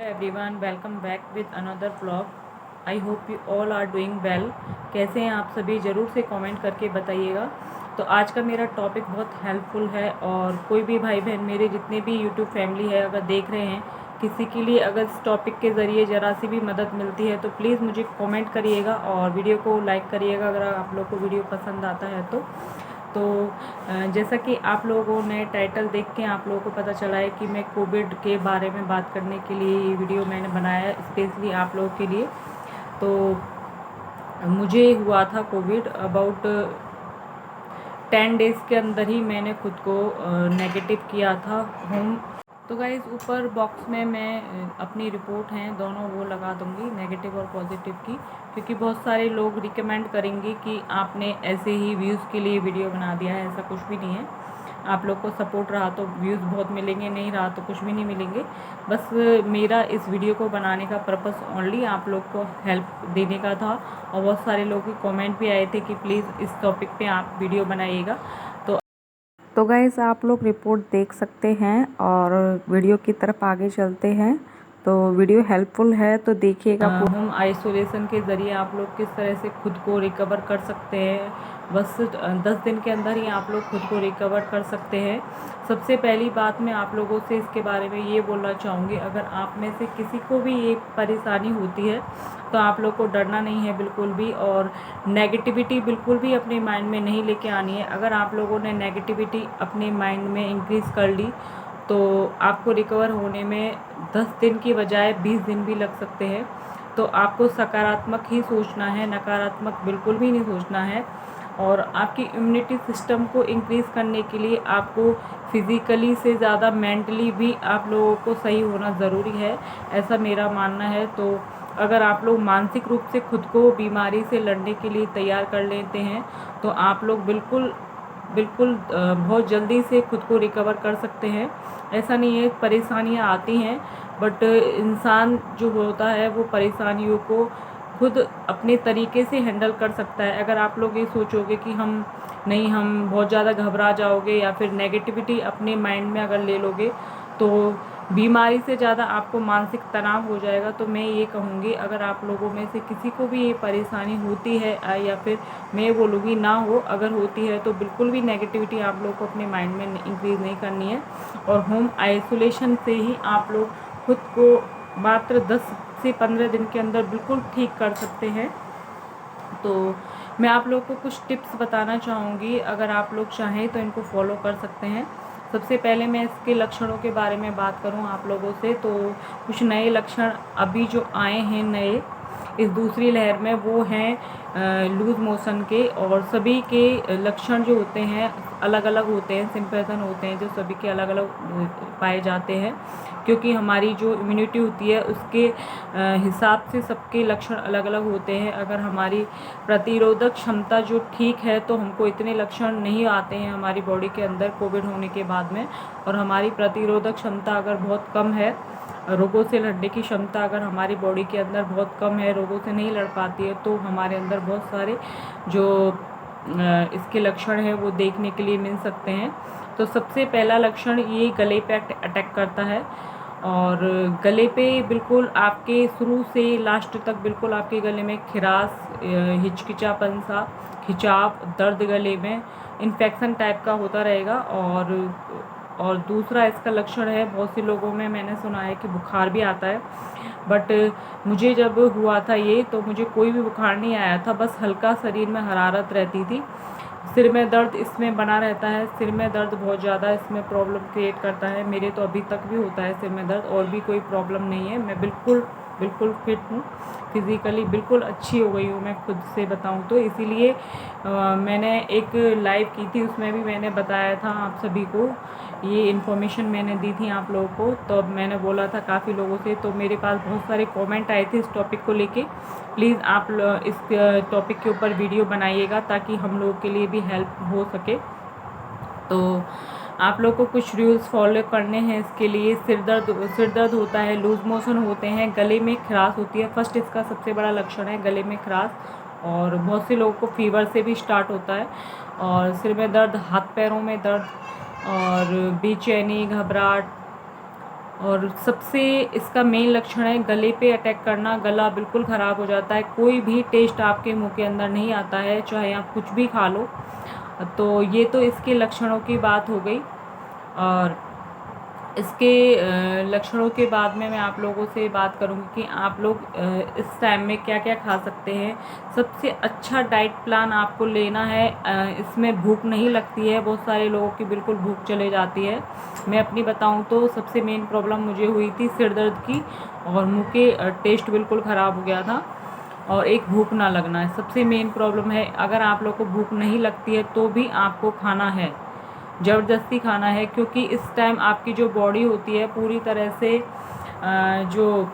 Everyone, welcome back with another vlog. I hope you all are doing well. कैसे हैं आप सभी, ज़रूर से कमेंट करके बताइएगा। तो आज का मेरा टॉपिक बहुत हेल्पफुल है और कोई भी भाई बहन मेरे जितने भी यूट्यूब फैमिली है अगर देख रहे हैं, किसी के लिए अगर इस टॉपिक के ज़रिए ज़रा सी भी मदद मिलती है तो प्लीज़ मुझे कमेंट करिएगा और वीडियो को लाइक करिएगा अगर आप लोग को वीडियो पसंद आता है तो जैसा कि आप लोगों ने टाइटल देख के आप लोगों को पता चला है कि मैं कोविड के बारे में बात करने के लिए ये वीडियो मैंने बनाया है स्पेशली आप लोगों के लिए। तो मुझे हुआ था कोविड अबाउट 10 डेज़ के अंदर ही मैंने खुद को नेगेटिव किया था होम। तो गाइज़ ऊपर बॉक्स में मैं अपनी रिपोर्ट हैं दोनों वो लगा दूँगी, नेगेटिव और पॉजिटिव की, क्योंकि बहुत सारे लोग रिकमेंड करेंगे कि आपने ऐसे ही व्यूज़ के लिए वीडियो बना दिया है। ऐसा कुछ भी नहीं है। आप लोग को सपोर्ट रहा तो व्यूज़ बहुत मिलेंगे, नहीं रहा तो कुछ भी नहीं मिलेंगे। बस मेरा इस वीडियो को बनाने का पर्पस ओनली आप लोग को हेल्प देने का था और बहुत सारे लोगों के कमेंट भी आए थे कि प्लीज़ इस टॉपिक पे आप वीडियो बनाइएगा। तो गाइस आप लोग रिपोर्ट देख सकते हैं और वीडियो की तरफ आगे चलते हैं। तो वीडियो हेल्पफुल है तो देखिएगा। होम आइसोलेशन के ज़रिए आप लोग किस तरह से खुद को रिकवर कर सकते हैं। बस 10 दिन के अंदर ही आप लोग खुद को रिकवर कर सकते हैं। सबसे पहली बात मैं आप लोगों से इसके बारे में ये बोलना चाहूँगी, अगर आप में से किसी को भी ये परेशानी होती है तो आप लोग को डरना नहीं है बिल्कुल भी, और नेगेटिविटी बिल्कुल भी अपने माइंड में नहीं लेके आनी है। अगर आप लोगों ने नेगेटिविटी अपने माइंड में इंक्रीज़ कर ली तो आपको रिकवर होने में 10 दिन की बजाय 20 दिन भी लग सकते हैं। तो आपको सकारात्मक ही सोचना है, नकारात्मक बिल्कुल भी नहीं सोचना है। और आपकी इम्यूनिटी सिस्टम को इंक्रीज़ करने के लिए आपको फिज़िकली से ज़्यादा मेंटली भी आप लोगों को सही होना ज़रूरी है, ऐसा मेरा मानना है। तो अगर आप लोग मानसिक रूप से खुद को बीमारी से लड़ने के लिए तैयार कर लेते हैं तो आप लोग बिल्कुल बिल्कुल बहुत जल्दी से खुद को रिकवर कर सकते हैं। ऐसा नहीं है, परेशानियां आती हैं बट इंसान जो होता है वो परेशानियों को खुद अपने तरीके से हैंडल कर सकता है। अगर आप लोग ये सोचोगे कि हम नहीं, हम बहुत ज़्यादा घबरा जाओगे या फिर नेगेटिविटी अपने माइंड में अगर ले लोगे तो बीमारी से ज़्यादा आपको मानसिक तनाव हो जाएगा। तो मैं ये कहूँगी, अगर आप लोगों में से किसी को भी ये परेशानी होती है या फिर मैं बोलूँगी ना हो, अगर होती है तो बिल्कुल भी नेगेटिविटी आप लोग को अपने माइंड में इंक्रीज़ नहीं करनी है। और होम आइसोलेशन से ही आप लोग खुद को मात्र 10 से 15 दिन के अंदर बिल्कुल ठीक कर सकते हैं। तो मैं आप लोग को कुछ टिप्स बताना चाहूँगी, अगर आप लोग चाहें तो इनको फॉलो कर सकते हैं। सबसे पहले मैं इसके लक्षणों के बारे में बात करूँ आप लोगों से, तो कुछ नए लक्षण अभी जो आए हैं नए इस दूसरी लहर में वो हैं लूज़ मोशन के, और सभी के लक्षण जो होते हैं अलग अलग होते हैं, सिम्पटम होते हैं जो सभी के अलग अलग पाए जाते हैं, क्योंकि हमारी जो इम्यूनिटी होती है उसके हिसाब से सबके लक्षण अलग अलग होते हैं। अगर हमारी प्रतिरोधक क्षमता जो ठीक है तो हमको इतने लक्षण नहीं आते हैं हमारी बॉडी के अंदर कोविड होने के बाद में। और हमारी प्रतिरोधक क्षमता अगर बहुत कम है, रोगों से लड़ने की क्षमता अगर हमारी बॉडी के अंदर बहुत कम है, रोगों से नहीं लड़ पाती है, तो हमारे अंदर बहुत सारे जो इसके लक्षण हैं वो देखने के लिए मिल सकते हैं। तो सबसे पहला लक्षण ये गले पे अटैक करता है, और गले पे बिल्कुल आपके शुरू से लास्ट तक बिल्कुल आपके गले में खिराश, हिचकिचापन सा, खिंचाव, दर्द गले में, इन्फेक्शन टाइप का होता रहेगा। और दूसरा इसका लक्षण है, बहुत से लोगों में मैंने सुना है कि बुखार भी आता है, बट मुझे जब हुआ था ये तो मुझे कोई भी बुखार नहीं आया था, बस हल्का शरीर में हरारत रहती थी। सिर में दर्द इसमें बना रहता है, सिर में दर्द बहुत ज़्यादा इसमें प्रॉब्लम क्रिएट करता है। मेरे तो अभी तक भी होता है सिर में दर्द, और भी कोई प्रॉब्लम नहीं है। मैं बिल्कुल बिल्कुल फिट हूँ, फिज़िकली बिल्कुल अच्छी हो गई हूँ मैं खुद से बताऊँ तो। इसीलिए मैंने एक लाइव की थी, उसमें भी मैंने बताया था आप सभी को, ये इन्फॉर्मेशन मैंने दी थी आप लोगों को। तो अब मैंने बोला था काफ़ी लोगों से, तो मेरे पास बहुत सारे कमेंट आए थे इस टॉपिक को लेके। प्लीज़ आप इस टॉपिक के ऊपर वीडियो बनाइएगा ताकि हम लोगों के लिए भी हेल्प हो सके। तो आप लोग को कुछ रूल्स फॉलो करने हैं इसके लिए। सिर दर्द होता है, लूज मोशन होते हैं, गले में खराश होती है। फर्स्ट इसका सबसे बड़ा लक्षण है गले में खराश, और बहुत से लोगों को फीवर से भी स्टार्ट होता है। और सिर में दर्द, हाथ पैरों में दर्द, और बेचैनी, घबराहट, और सबसे इसका मेन लक्षण है गले पे अटैक करना। गला बिल्कुल ख़राब हो जाता है, कोई भी टेस्ट आपके मुंह के अंदर नहीं आता है, चाहे आप कुछ भी खा लो। तो ये तो इसके लक्षणों की बात हो गई। और इसके लक्षणों के बाद में मैं आप लोगों से बात करूंगी कि आप लोग इस टाइम में क्या क्या खा सकते हैं। सबसे अच्छा डाइट प्लान आपको लेना है। इसमें भूख नहीं लगती है, बहुत सारे लोगों की बिल्कुल भूख चले जाती है। मैं अपनी बताऊं तो सबसे मेन प्रॉब्लम मुझे हुई थी सिर दर्द की, और मुंह के टेस्ट बिल्कुल ख़राब हो गया था, और एक भूख ना लगना है सबसे मेन प्रॉब्लम है। अगर आप लोग को भूख नहीं लगती है तो भी आपको खाना है, ज़बरदस्ती खाना है, क्योंकि इस टाइम आपकी जो बॉडी होती है पूरी तरह से जो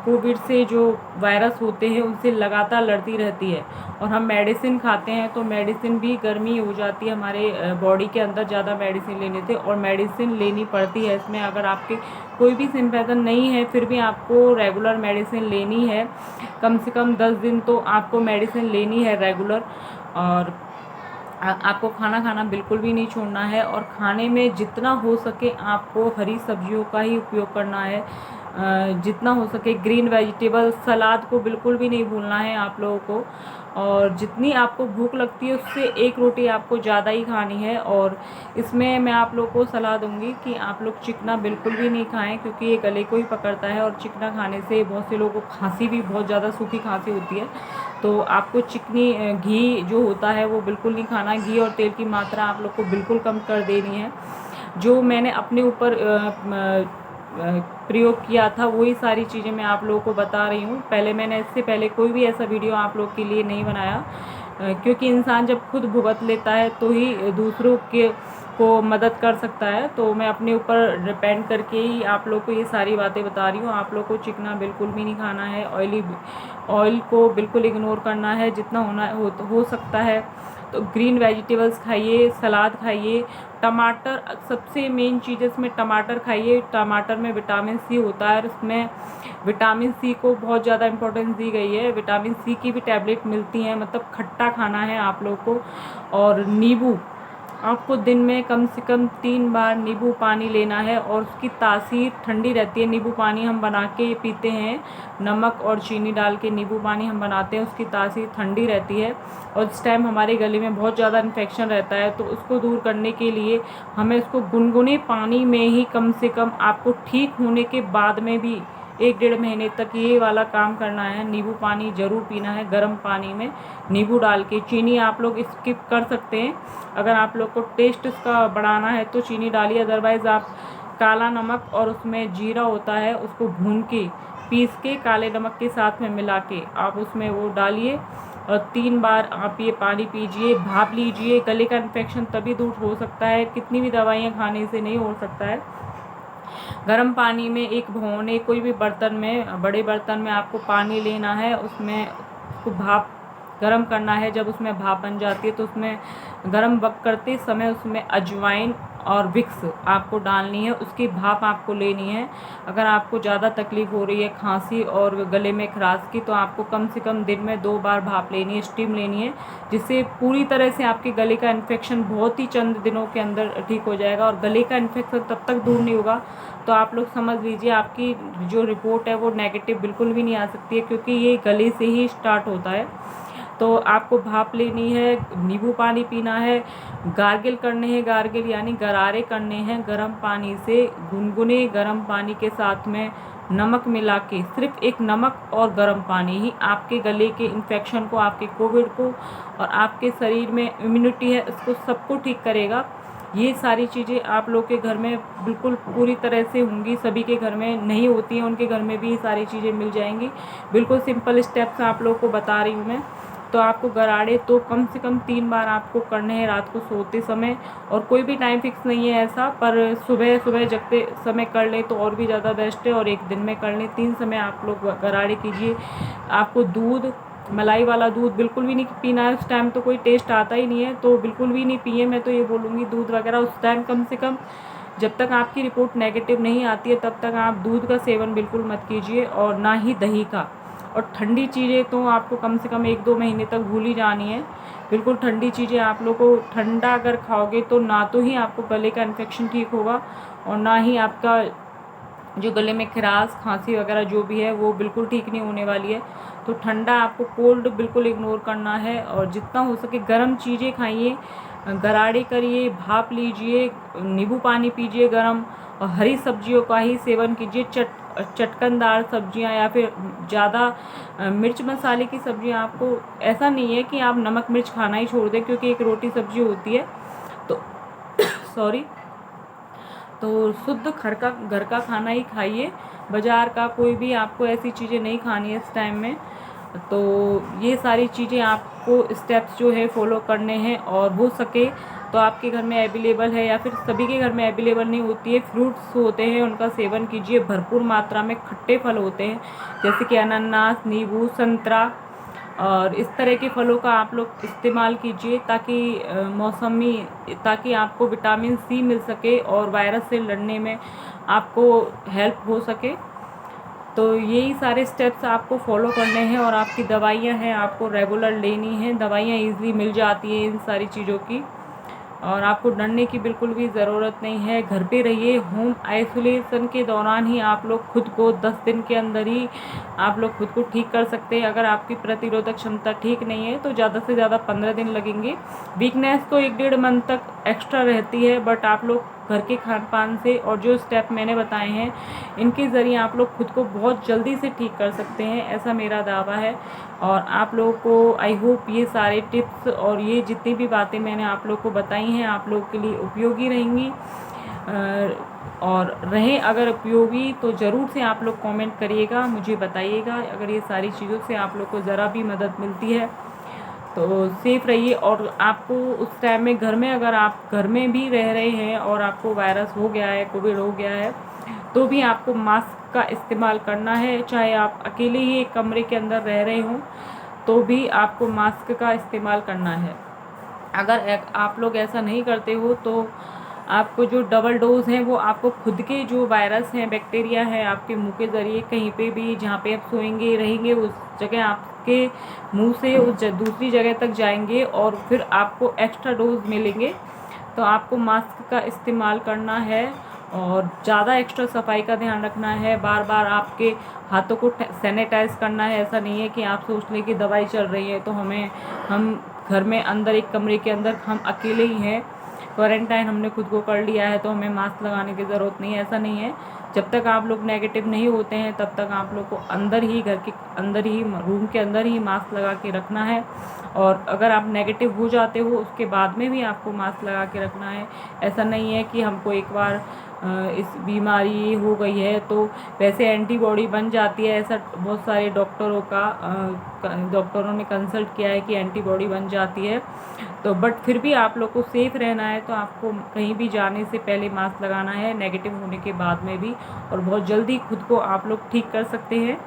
कोविड से जो वायरस होते हैं उनसे लगातार लड़ती रहती है। और हम मेडिसिन खाते हैं तो मेडिसिन भी गर्मी हो जाती है हमारे बॉडी के अंदर, ज़्यादा मेडिसिन लेने से, और मेडिसिन लेनी पड़ती है इसमें। अगर आपके कोई भी सिम्पटम नहीं है फिर भी आपको रेगुलर मेडिसिन लेनी है, कम से कम 10 दिन तो आपको मेडिसिन लेनी है रेगुलर। और आपको खाना खाना बिल्कुल भी नहीं छोड़ना है, और खाने में जितना हो सके आपको हरी सब्जियों का ही उपयोग करना है। जितना हो सके ग्रीन वेजिटेबल, सलाद को बिल्कुल भी नहीं भूलना है आप लोगों को। और जितनी आपको भूख लगती है उससे एक रोटी आपको ज़्यादा ही खानी है। और इसमें मैं आप लोगों को सलाह दूंगी कि आप लोग चिकना बिल्कुल भी नहीं खाएं, क्योंकि ये गले को ही पकड़ता है, और चिकना खाने से बहुत से लोगों को खांसी भी, बहुत ज़्यादा सूखी खांसी होती है। तो आपको चिकनी घी जो होता है वो बिल्कुल नहीं खाना है। घी और तेल की मात्रा आप लोग को बिल्कुल कम कर देनी है। जो मैंने अपने ऊपर प्रयोग किया था वही सारी चीज़ें मैं आप लोगों को बता रही हूँ। पहले मैंने इससे पहले कोई भी ऐसा वीडियो आप लोग के लिए नहीं बनाया, क्योंकि इंसान जब खुद भुगत लेता है तो ही दूसरों के को मदद कर सकता है। तो मैं अपने ऊपर डिपेंड करके ही आप लोग को ये सारी बातें बता रही हूँ। आप लोग को चिकना बिल्कुल भी नहीं खाना है, ऑयल को बिल्कुल इग्नोर करना है जितना हो सकता है। तो ग्रीन वेजिटेबल्स खाइए, सलाद खाइए, टमाटर सबसे मेन चीज़ है, इसमें टमाटर खाइए। टमाटर में विटामिन सी होता है, और इसमें विटामिन सी को बहुत ज़्यादा इम्पोर्टेंस दी गई है। विटामिन सी की भी टैबलेट मिलती हैं, मतलब खट्टा खाना है आप लोग को। और नींबू, आपको दिन में कम से कम 3 बार नींबू पानी लेना है, और उसकी तासीर ठंडी रहती है। नींबू पानी हम बना के पीते हैं, नमक और चीनी डाल के नींबू पानी हम बनाते हैं, उसकी तासीर ठंडी रहती है। और इस टाइम हमारे गले में बहुत ज़्यादा इन्फेक्शन रहता है, तो उसको दूर करने के लिए हमें उसको गुनगुने पानी में ही कम से कम आपको ठीक होने के बाद में भी 1-1.5 महीने तक ये वाला काम करना है। नींबू पानी ज़रूर पीना है, गर्म पानी में नींबू डाल के। चीनी आप लोग स्किप कर सकते हैं, अगर आप लोग को टेस्ट इसका बढ़ाना है तो चीनी डालिए, अदरवाइज़ आप काला नमक और उसमें जीरा होता है उसको भून के पीस के काले नमक के साथ में मिला के आप उसमें वो डालिए, और 3 बार आप ये पानी पीजिए, भाप लीजिए। गले का इन्फेक्शन तभी दूर हो सकता है, कितनी भी दवाइयाँ खाने से नहीं हो सकता है। गर्म पानी में एक भगोने, कोई भी बर्तन में, बड़े बर्तन में आपको पानी लेना है, उसमें उसको भाप गरम करना है। जब उसमें भाप बन जाती है तो उसमें गरम वक्त करते समय उसमें अजवाइन और विक्स आपको डालनी है, उसकी भाप आपको लेनी है। अगर आपको ज़्यादा तकलीफ़ हो रही है खांसी और गले में खराश की, तो आपको कम से कम दिन में 2 बार भाप लेनी है, स्टीम लेनी है, जिससे पूरी तरह से आपके गले का इन्फेक्शन बहुत ही चंद दिनों के अंदर ठीक हो जाएगा। और गले का इन्फेक्शन तब तक दूर नहीं होगा तो आप लोग समझ लीजिए आपकी जो रिपोर्ट है वो नेगेटिव बिल्कुल भी नहीं आ सकती है, क्योंकि ये गले से ही स्टार्ट होता है। तो आपको भाप लेनी है, नींबू पानी पीना है, गार्गिल करने हैं, गार्गिल यानी गरारे करने हैं गर्म पानी से, गुनगुने गर्म पानी के साथ में नमक मिला के। सिर्फ एक नमक और गर्म पानी ही आपके गले के इन्फेक्शन को, आपके कोविड को, और आपके शरीर में इम्यूनिटी है इसको सबको ठीक करेगा। ये सारी चीज़ें आप लोग के घर में बिल्कुल पूरी तरह से होंगी, सभी के घर में नहीं होती हैं, उनके घर में भी ये सारी चीज़ें मिल जाएंगी। बिल्कुल सिंपल स्टेप्स आप लोग को बता रही हूँ मैं। तो आपको गरारे तो कम से कम 3 बार आपको करने हैं रात को सोते समय, और कोई भी टाइम फिक्स नहीं है ऐसा, पर सुबह सुबह जगते समय कर लें तो और भी ज़्यादा बेस्ट है, और एक दिन में कर लें। 3 समय आप लोग गरारे कीजिए। आपको दूध, मलाई वाला दूध बिल्कुल भी नहीं पीना है, उस टाइम तो कोई टेस्ट आता ही नहीं है, तो बिल्कुल भी नहीं पिए। मैं तो ये बोलूँगी दूध वगैरह उस टाइम कम से कम जब तक आपकी रिपोर्ट नेगेटिव नहीं आती है तब तक आप दूध का सेवन बिल्कुल मत कीजिए, और ना ही दही का। और ठंडी चीज़ें तो आपको कम से कम 1-2 महीने तक भूल ही जानी है। बिल्कुल ठंडी चीज़ें आप लोग को, ठंडा अगर खाओगे तो ना तो ही आपको गले का इन्फेक्शन ठीक होगा, और ना ही आपका जो गले में खराश खांसी वगैरह जो भी है वो बिल्कुल ठीक नहीं होने वाली है। तो ठंडा आपको कोल्ड बिल्कुल इग्नोर करना है और जितना हो सके गर्म चीज़ें खाइए, गरारे करिए, भाप लीजिए, नींबू पानी पीजिए गर्म, और हरी सब्जियों का ही सेवन कीजिए। चटकनदार सब्जियां या फिर ज़्यादा मिर्च मसाले की सब्जियां, आपको ऐसा नहीं है कि आप नमक मिर्च खाना ही छोड़ दें क्योंकि एक रोटी सब्जी होती है तो सॉरी, तो शुद्ध घर का खाना ही खाइए, बाज़ार का कोई भी आपको ऐसी चीज़ें नहीं खानी है इस टाइम में। तो ये सारी चीज़ें आपको स्टेप्स जो है फॉलो करने हैं, और हो सके तो आपके घर में अवेलेबल है या फिर सभी के घर में अवेलेबल नहीं होती है, फ्रूट्स होते हैं उनका सेवन कीजिए। भरपूर मात्रा में खट्टे फल होते हैं जैसे कि अनानास, नींबू, संतरा, और इस तरह के फलों का आप लोग इस्तेमाल कीजिए ताकि मौसमी, ताकि आपको विटामिन सी मिल सके और वायरस से लड़ने में आपको हेल्प हो सके। तो यही सारे स्टेप्स आपको फॉलो करने हैं, और आपकी दवाइयाँ हैं आपको रेगुलर लेनी हैं। दवाइयाँ ईज़िली मिल जाती हैं इन सारी चीज़ों की, और आपको डरने की बिल्कुल भी ज़रूरत नहीं है। घर पे रहिए। होम आइसोलेशन के दौरान ही आप लोग खुद को 10 दिन के अंदर ही आप लोग खुद को ठीक कर सकते हैं। अगर आपकी प्रतिरोधक क्षमता ठीक नहीं है तो ज़्यादा से ज़्यादा 15 दिन लगेंगे। वीकनेस तो 1-1.5 मंथ तक एक्स्ट्रा रहती है, बट आप लोग घर के खान पान से और जो स्टेप मैंने बताए हैं इनके ज़रिए आप लोग खुद को बहुत जल्दी से ठीक कर सकते हैं, ऐसा मेरा दावा है। और आप लोगों को आई होप ये सारे टिप्स और ये जितनी भी बातें मैंने आप लोग को बताई हैं आप लोग के लिए उपयोगी रहेंगी। और रहें अगर उपयोगी तो ज़रूर से आप लोग कमेंट करिएगा, मुझे बताइएगा अगर ये सारी चीज़ों से आप लोग को ज़रा भी मदद मिलती है। तो सेफ़ रहिए। और आपको उस टाइम में घर में, अगर आप घर में भी रह रहे हैं और आपको वायरस हो गया है, कोविड हो गया है, तो भी आपको मास्क का इस्तेमाल करना है। चाहे आप अकेले ही एक कमरे के अंदर रह रहे हों तो भी आपको मास्क का इस्तेमाल करना है। अगर आप लोग ऐसा नहीं करते हो तो आपको जो डबल डोज है वो आपको खुद के जो वायरस हैं, बैक्टीरिया है, आपके मुंह के ज़रिए कहीं पे भी जहाँ पे आप सोएंगे रहेंगे उस जगह आपके मुंह से उस दूसरी जगह तक जाएंगे और फिर आपको एक्स्ट्रा डोज मिलेंगे। तो आपको मास्क का इस्तेमाल करना है और ज़्यादा एक्स्ट्रा सफाई का ध्यान रखना है। बार बार आपके हाथों को सैनिटाइज़ करना है। ऐसा नहीं है कि आप सोच लें कि दवाई चल रही है तो हम घर में अंदर एक कमरे के अंदर हम अकेले ही हैं, क्वारंटाइन हमने खुद को कर लिया है तो हमें मास्क लगाने की ज़रूरत नहीं है, ऐसा नहीं है। जब तक आप लोग नेगेटिव नहीं होते हैं तब तक आप लोग को अंदर ही, घर के अंदर ही, रूम के अंदर ही मास्क लगा के रखना है। और अगर आप नेगेटिव हो जाते हो उसके बाद में भी आपको मास्क लगा के रखना है। ऐसा नहीं है कि हमको एक बार इस बीमारी हो गई है तो वैसे एंटीबॉडी बन जाती है, ऐसा बहुत सारे डॉक्टरों ने कंसल्ट किया है कि एंटीबॉडी बन जाती है। तो बट फिर भी आप लोग को सेफ़ रहना है तो आपको कहीं भी जाने से पहले मास्क लगाना है, नेगेटिव होने के बाद में भी, और बहुत जल्दी खुद को आप लोग ठीक कर सकते हैं।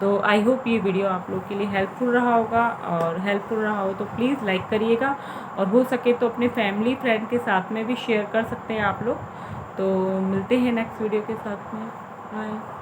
तो आई होप ये वीडियो आप लोग के लिए हेल्पफुल रहा होगा, और हेल्पफुल रहा हो तो प्लीज़ लाइक करिएगा, और हो सके तो अपने फैमिली फ्रेंड के साथ में भी शेयर कर सकते हैं आप लोग। तो मिलते हैं नेक्स्ट वीडियो के साथ में। बाय।